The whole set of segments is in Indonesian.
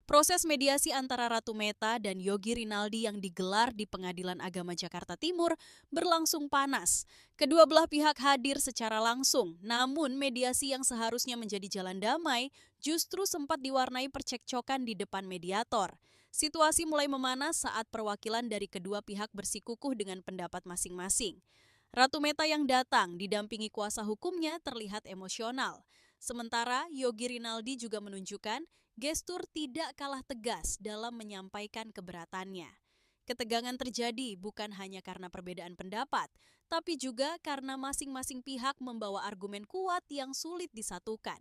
Proses mediasi antara Ratu Meta dan Yogi Rinaldi yang digelar di Pengadilan Agama Jakarta Timur berlangsung panas. Kedua belah pihak hadir secara langsung, namun mediasi yang seharusnya menjadi jalan damai justru sempat diwarnai percekcokan di depan mediator. Situasi mulai memanas saat perwakilan dari kedua pihak bersikukuh dengan pendapat masing-masing. Ratu Meta yang datang didampingi kuasa hukumnya terlihat emosional. Sementara Yogi Rinaldi juga menunjukkan gestur tidak kalah tegas dalam menyampaikan keberatannya. Ketegangan terjadi bukan hanya karena perbedaan pendapat, tapi juga karena masing-masing pihak membawa argumen kuat yang sulit disatukan.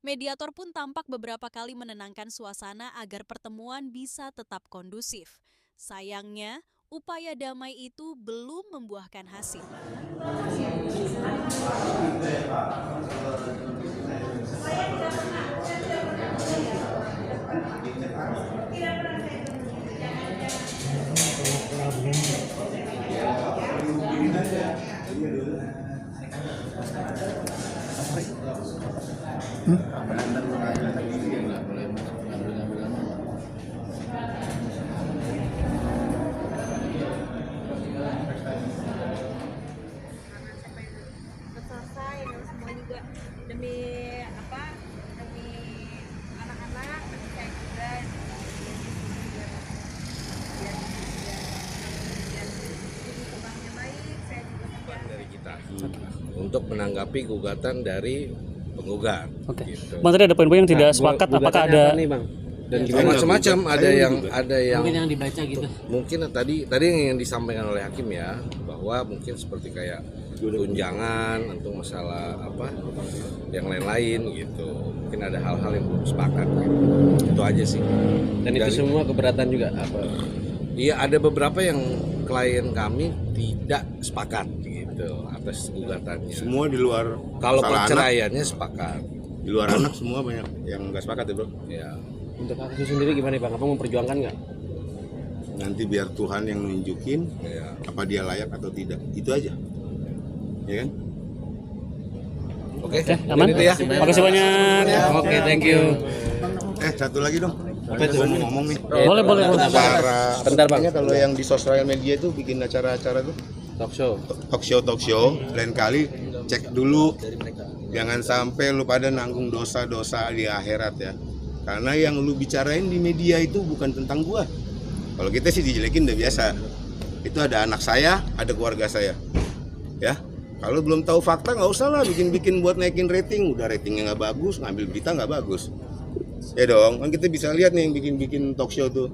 Mediator pun tampak beberapa kali menenangkan suasana agar pertemuan bisa tetap kondusif. Sayangnya, upaya damai itu belum membuahkan hasil. Selesai semua juga demi apa, demi anak-anak, demi saya juga, kembangnya baik, saya juga dari kita untuk menanggapi gugatan dari penggugat. Oke. Gitu. Bang, tadi ada poin-poin yang tidak sepakat, apakah ada nih, Bang? Dan Macam-macam, ada yang mungkin yang dibaca gitu. mungkin tadi yang disampaikan oleh hakim ya, bahwa mungkin seperti kayak tunjangan untuk masalah apa yang lain-lain gitu. Mungkin ada hal-hal yang belum sepakat gitu. Itu aja sih. Dan itu semua keberatan juga apa? Iya, ada beberapa yang klien kami tidak sepakat gitu atas gugatannya. Semua di luar Kalau masalah perceraiannya sepakat. di luar anak semua banyak yang nggak sepakat ya bro. Ya. Untuk kasus sendiri gimana, Bang? Apa memperjuangkan nggak? Nanti biar Tuhan yang nunjukin Ya. apa dia layak atau tidak, itu aja, ya kan? Oke, aman? itu ya. Makasih banyak. Oke, thank you. Satu lagi dong. Apa itu? Gua mau ngomong nih. Boleh. Bentar, Bang. Kalau yang di sosial media itu bikin acara-acara tuh Talk show. talk show, lain kali cek dulu. Jangan sampai lu pada nanggung dosa-dosa di akhirat ya. Karena yang lu bicarain di media itu bukan tentang gua. Kalau kita sih dijelekin udah biasa. Itu ada anak saya, ada keluarga saya. Ya. Kalau belum tahu fakta nggak usah lah bikin-bikin buat naikin rating. Udah ratingnya nggak bagus, ngambil berita nggak bagus. Ya dong, kan kita bisa lihat nih yang bikin talk show tuh.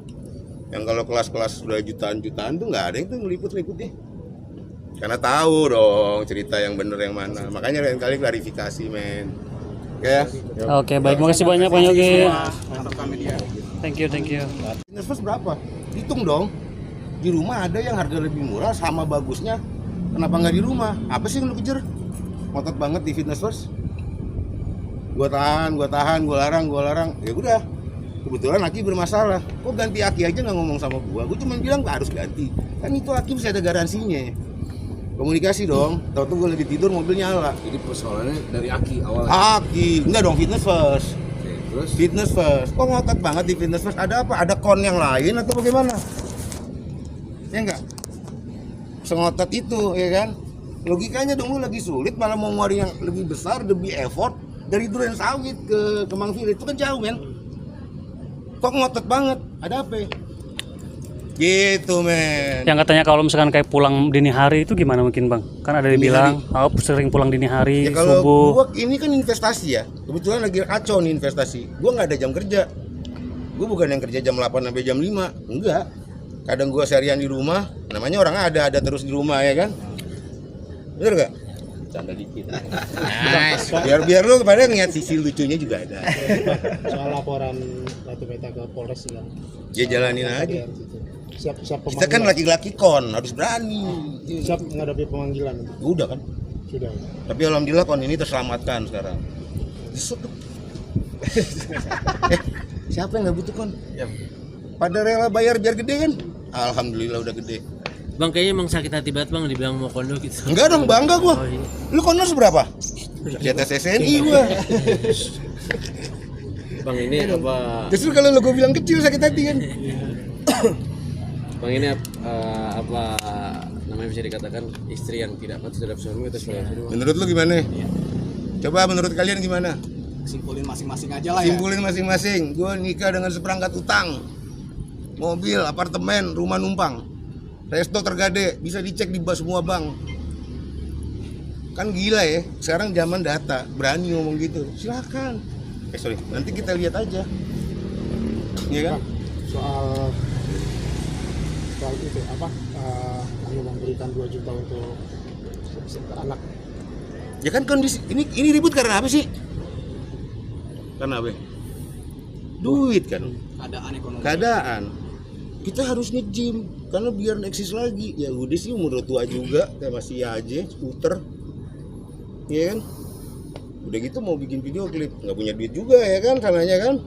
Yang kalau kelas-kelas udah jutaan-jutaan tuh nggak ada yang tuh meliput-liput deh. Karena tahu dong cerita yang bener yang mana. Makanya lain kali klarifikasi men. Oke ya. Oke, baik. Makasih banyak Bang Yogi. Thank you. Fitness First berapa? Hitung dong. Di rumah ada yang harga lebih murah sama bagusnya. Kenapa nggak di rumah? Apa sih yang lu kejar? Ngotot banget di Fitness First. Gua tahan, gua larang. Ya udah. Kebetulan Aki bermasalah. Kok ganti Aki aja nggak ngomong sama gua? Gua cuma bilang harus ganti. Kan itu Aki bisa ada garansinya. Komunikasi dong. Tahu-tahu gua lagi tidur mobil nyala. Jadi persoalannya dari Aki awalnya. Aki, enggak dong Fitness First. Oke, terus Fitness First. Kok ngotot banget di Fitness First? Ada apa? Ada kon yang lain atau bagaimana? Ya enggak? Sengotot itu, ya kan? Logikanya dong lu lagi sulit malah mau ngeluarin yang lebih besar, lebih effort dari Duren Sawit ke Kemang Village itu kan jauh, men. Kok ngotot banget? Ada apa? Gitu, men. Yang katanya kalau misalkan kayak pulang dini hari itu gimana mungkin Bang? Kan ada yang Dini bilang, sering pulang dini hari, Ya kalau subuh. gua ini kan investasi ya. Kebetulan lagi kacau nih investasi. Gua nggak ada jam kerja. Gua bukan yang kerja jam 8 sampai jam 5. Enggak. Kadang gua seharian di rumah. Namanya orang ada terus di rumah ya kan. Bener gak? Canda dikit. Nice. Biar lu kepada ngeliat sisi lucunya juga ada. Soal laporan Ratu Meta ke Polres kan. Ya jalanin aja. Siap Kita kan laki-laki kon harus berani. siap menghadapi pemanggilan. Udah kan. Sudah. Tapi alhamdulillah kon ini terselamatkan sekarang. Siapa yang nggak butuh kon? Pada rela bayar biar gede kan? Alhamdulillah udah gede. Bang, kayaknya emang sakit hati banget Bang dibilang mau kondo gitu. Enggak dong, bangga gua. Oh, iya. Lu kondo seberapa? Di atas SNI gua. Bang ini apa? Justru kalau lo gue bilang kecil sakit hati kan. Bang ini apa namanya bisa dikatakan istri yang tidak patut terhadap suami atau suami? Menurut lu gimana? Coba menurut kalian gimana? Simpulin masing-masing aja lah ya. Simpulin masing-masing. Gue nikah dengan seperangkat utang, mobil, apartemen, rumah numpang, resto tergade, bisa dicek di semua bank. Kan gila ya. Sekarang zaman data, berani ngomong gitu. Silakan. Sorry, nanti kita lihat aja. Iya kan? Soal itu apa? Kamu memberikan 2 juta untuk anak. Ya kan kondisi ini ribut karena apa sih? Karena apa? Duit kan. Keadaan ekonomi. Keadaan. Kita harus nge-gym karena biar eksis lagi. Ya udah sih umur tua juga, kayak masih aja skuter. Iya kan? Udah gitu mau bikin video klip, nggak punya duit juga ya kan salahnya kan?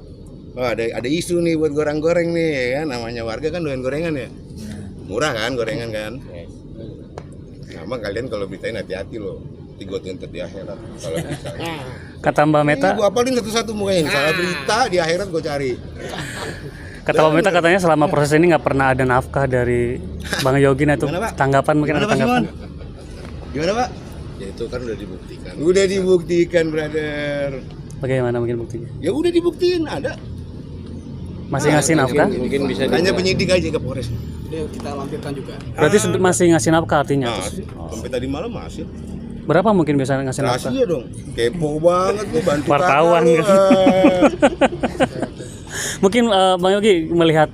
Oh, ada isu nih buat goreng-goreng nih ya kan, namanya warga kan doyan gorengan ya. Murah kan gorengan kan? Sama kalian kalau beritain hati-hati loh. Gue tuntut di akhirat kalau misalnya. Kata Mbak Meta, Gue apalin satu-satu mukanya. Salah berita di akhirat gue cari. kata Mbak Meta katanya selama proses ini nggak pernah ada nafkah dari Bang Yogi. Nah itu Gimana, Pak? tanggapan mungkin ada Gimana, Pak tanggapan. Simon? Gimana Pak? Ya itu kan udah dibuktikan. Udah dibuktikan brother. Bagaimana mungkin buktinya? Ya udah dibuktiin ada. Masih ngasih nafkah? Mungkin bisa Tanya penyidik aja ke Polres. Udah kita lampirkan juga. Berarti masih ngasih nafkah artinya? Masih. Sampai tadi malam masih. Berapa mungkin bisa ngasih nafkah? Rahasia dong. Kepo banget lu bantu Wartawan, kakak lu. kan? Mungkin Bang Yogi melihat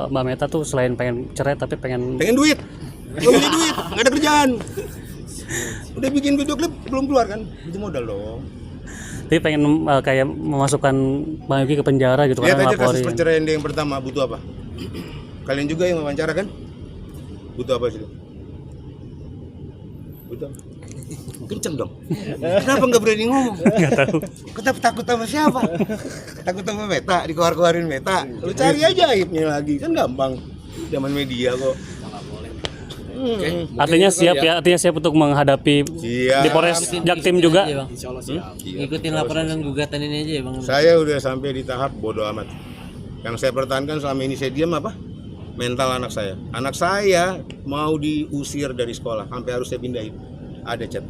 Mbak Meta tuh selain pengen cerai tapi pengen Pengen duit. Gak punya duit, gak ada kerjaan. Udah bikin video klip belum keluar kan? Itu modal dong. tapi pengen kayak memasukkan Bang Yogi ke penjara gitu Lihat kan aja kasus laporin. perceraian dia yang pertama butuh apa? Kalian juga yang wawancara kan? Butuh apa sih? Butuh apa? Kenceng dong. Kenapa nggak berani ngomong? Nggak tahu. Kita takut sama siapa? Takut sama Meta, dikeluar-keluarin Meta. Lu cari aja aibnya lagi, kan gampang. Zaman media kok. Artinya siap ya, artinya siap untuk menghadapi Siap. di Polres Jaktim juga. Insya Allah siap. Ngikutin laporan dan gugatan ini aja ya Bang. Saya udah sampai di tahap bodoh amat. Yang saya pertahankan selama ini saya diam apa? Mental anak saya. Anak saya mau diusir dari sekolah, sampai harus saya pindahin. Ada chat.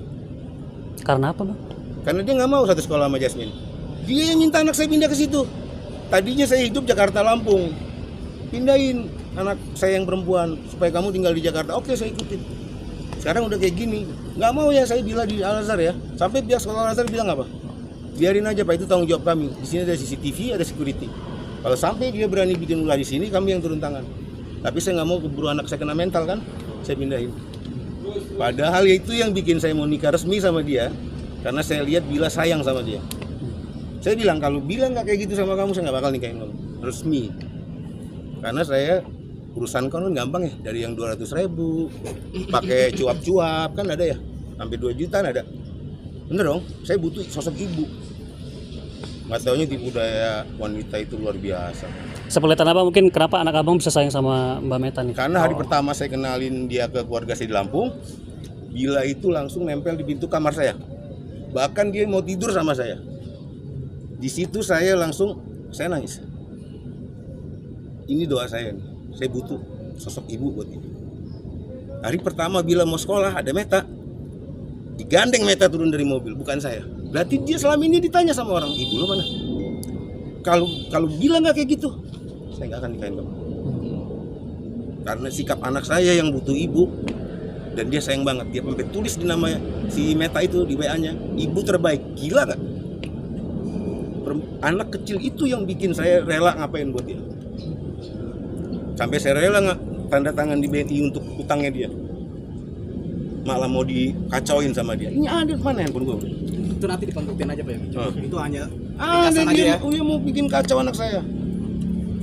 Karena apa, Bang? Karena dia nggak mau satu sekolah sama Jasmine. Dia yang minta anak saya pindah ke situ. Tadinya saya hidup Jakarta Lampung. Pindahin anak saya yang perempuan supaya kamu tinggal di Jakarta. Oke, saya ikutin. Sekarang udah kayak gini. Nggak mau ya saya bilang di Al-Azhar ya. Sampai pihak sekolah Al-Azhar bilang apa? Biarin aja Pak, itu tanggung jawab kami. Di sini ada CCTV, ada security. Kalau sampai dia berani bikin ulah di sini, kami yang turun tangan. Tapi saya nggak mau keburu anak saya kena mental kan. Saya pindahin. Padahal itu yang bikin saya mau nikah resmi sama dia. Karena saya lihat Bila sayang sama dia. Saya bilang kalau Bila nggak kayak gitu sama kamu, saya nggak bakal nikahin kamu resmi. Karena saya urusan kan gampang ya, dari yang 200.000 pakai cuap-cuap kan ada ya, sampai 2 juta ada. Bener dong, saya butuh sosok ibu. Nggak taunya tipu daya wanita itu luar biasa. Sepeletan apa mungkin kenapa anak abang bisa sayang sama Mbak Meta nih? Karena hari pertama saya kenalin dia ke keluarga saya di Lampung, Bila itu langsung nempel di pintu kamar saya. Bahkan dia mau tidur sama saya. Di situ saya nangis. Ini doa saya nih. Saya butuh sosok ibu buat dia. Hari pertama Bila mau sekolah ada Meta. Digandeng Meta turun dari mobil, bukan saya. Berarti dia selama ini ditanya sama orang, ibu lo mana? Kalau Bila nggak kayak gitu, saya nggak akan nikahin kamu. Karena sikap anak saya yang butuh ibu, dan dia sayang banget. Dia sampai tulis di nama si Meta itu di WA-nya, ibu terbaik. Gila nggak? Anak kecil itu yang bikin saya rela ngapain buat dia. Sampai saya rela nggak tanda tangan di BNI untuk utangnya dia. Malah mau dikacauin sama dia. Ini ada mana handphone gue? Itu nanti dipantutin aja Pak ya. Itu hanya Ada ringkasan aja ya. dia mau bikin kacau anak saya.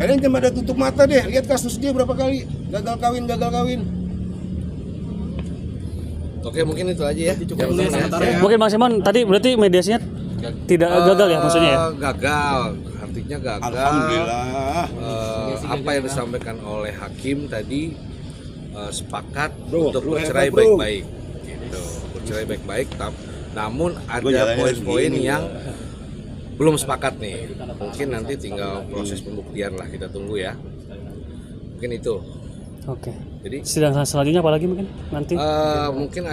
Kalian cuma ada tutup mata deh. Lihat kasus dia berapa kali gagal kawin. Oke, mungkin itu aja ya. Cukup dulu ya sementara ya. Mungkin Bang Simon tadi berarti mediasinya tidak gagal ya maksudnya ya? Gagal, artinya gagal. Alhamdulillah. Apa yang disampaikan oleh hakim tadi sepakat Bro, untuk lu bercerai hebat, bro. baik-baik, gitu. Bercerai baik-baik, namun Gua ada jalannya poin-poin segini, yang bro. belum sepakat nih. Mungkin nanti tinggal proses pembuktian lah, kita tunggu ya. Mungkin itu. Oke. Jadi Sidang selanjutnya apa lagi mungkin nanti? mungkin